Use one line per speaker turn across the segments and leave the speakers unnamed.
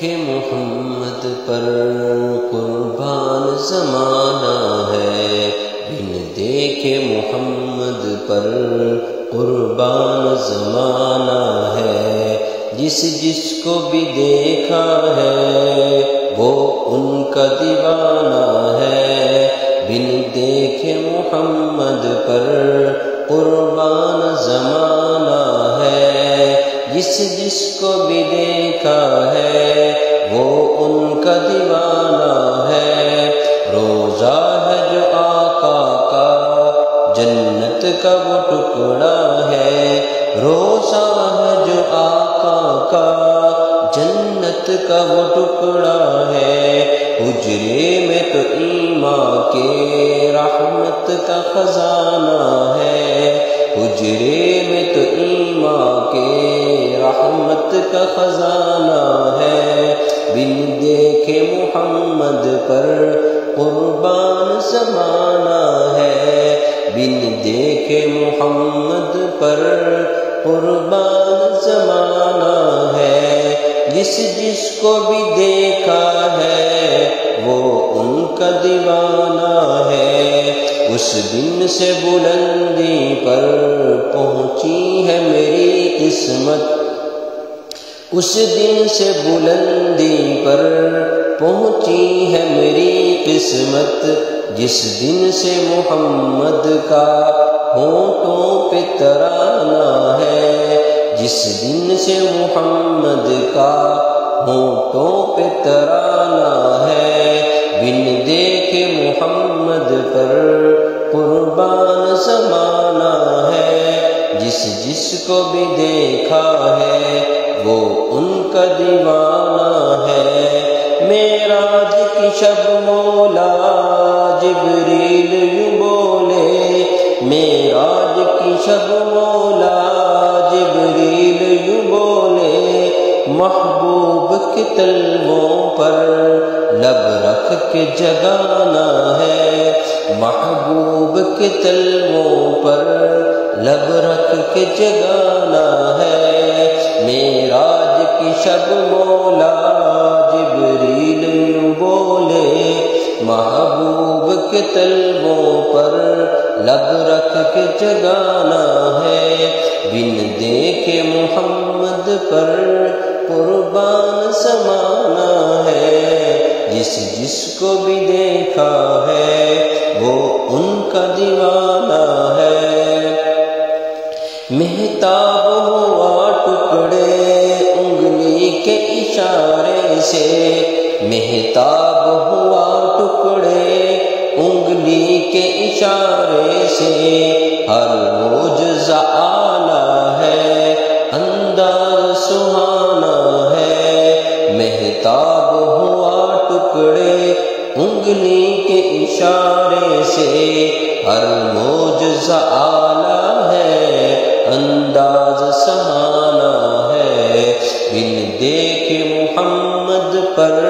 دیکھے محمد پر قربان زمانہ ہے، بن دیکھے محمد پر قربان زمانہ ہے، جس جس کو بھی دیکھا ہے وہ ان کا دیوانہ ہے، بن دیکھے محمد پر قربان زمانہ ہے، جس جس کو بھی دیکھا ہے وہ ان کا دیوانہ ہے، روزہ ہے جو آقا کا جنت کا وہ ٹکڑا ہے، روزہ ہے جو آقا کا جنت کا وہ ٹکڑا ہے، حجرے میں تو ایمان کے رحمت کا خزانہ ہے، حجرے میں تو ایمان کے رحمت کا خزانہ ہے، بن دیکھے محمد پر قربان زمانہ ہے، بن دیکھے محمد پر قربان زمانہ ہے، جس جس کو بھی دیکھا ہے وہ ان کا دیوانہ ہے، اس دن سے بلندی پر پہنچی ہے میری قسمت، اس دن سے بلندی پر پہنچی ہے میری قسمت، جس دن سے محمد کا ہونٹوں پہ ترانہ ہے، جس دن سے محمد کا ہونٹوں پہ ترانہ ہے، بن دیکھے محمد پر قربان زمانہ ہے، جس جس کو بھی دیکھا ہے وہ ان کا دیوانہ ہے، معراج کی شب مولا جبریل یوں بولے، معراج کی شب مولا جبریل یوں بولے، محبوب کے تلووں پر لب رکھ کے جگانا ہے، محبوب کے تلووں پر لب رکھ کے جگانا ہے، معراج کی شب مولا جبریل یوں بولے، محبوب کے تلووں پر لب رکھ کے جگانا ہے، بن دیکھے محمد پر قربان زمانہ ہے، جس جس کو بھی دیکھا ہے وہ ان کا دیوانہ ہے، مہتاب ہوا ٹکڑے انگلی کے اشارے سے، مہتاب ہوا ٹکڑے انگلی کے اشارے سے، ہر موجز اعلیٰ ہے انداز سہانا ہے، مہتاب ہوا ٹکڑے انگلی کے اشارے سے، ہر موجز اعلیٰ ہے انداز سہانا ہے، بن دیکھے محمد پر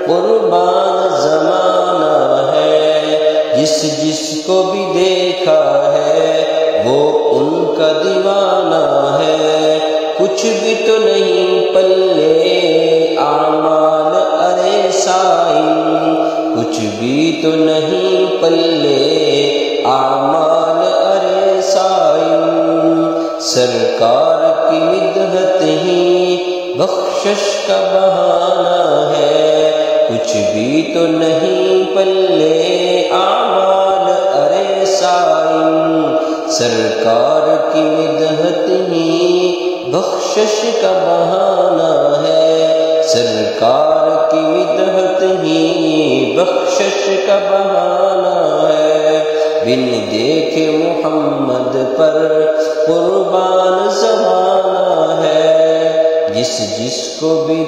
قربان زمانہ ہے، جس جس کو بھی دیکھا ہے وہ ان کا دیوانہ ہے، کچھ بھی تو نہیں پلے اعمال ارے سائن، کچھ بھی تو نہیں پلے اعمال ارے سائن، سرکار کی مدحت ہی بخشش کا بہانہ ہے، کچھ بھی تو نہیں پلے اعمال ارے سائن، سرکار کی مدحت ہی بخشش کا بہانہ ہے، سرکار کی مدحت ہی بخشش کا بہانہ ہے، بن دیکھے محمد پر قربان زمانہ ہے، جس جس کو بھی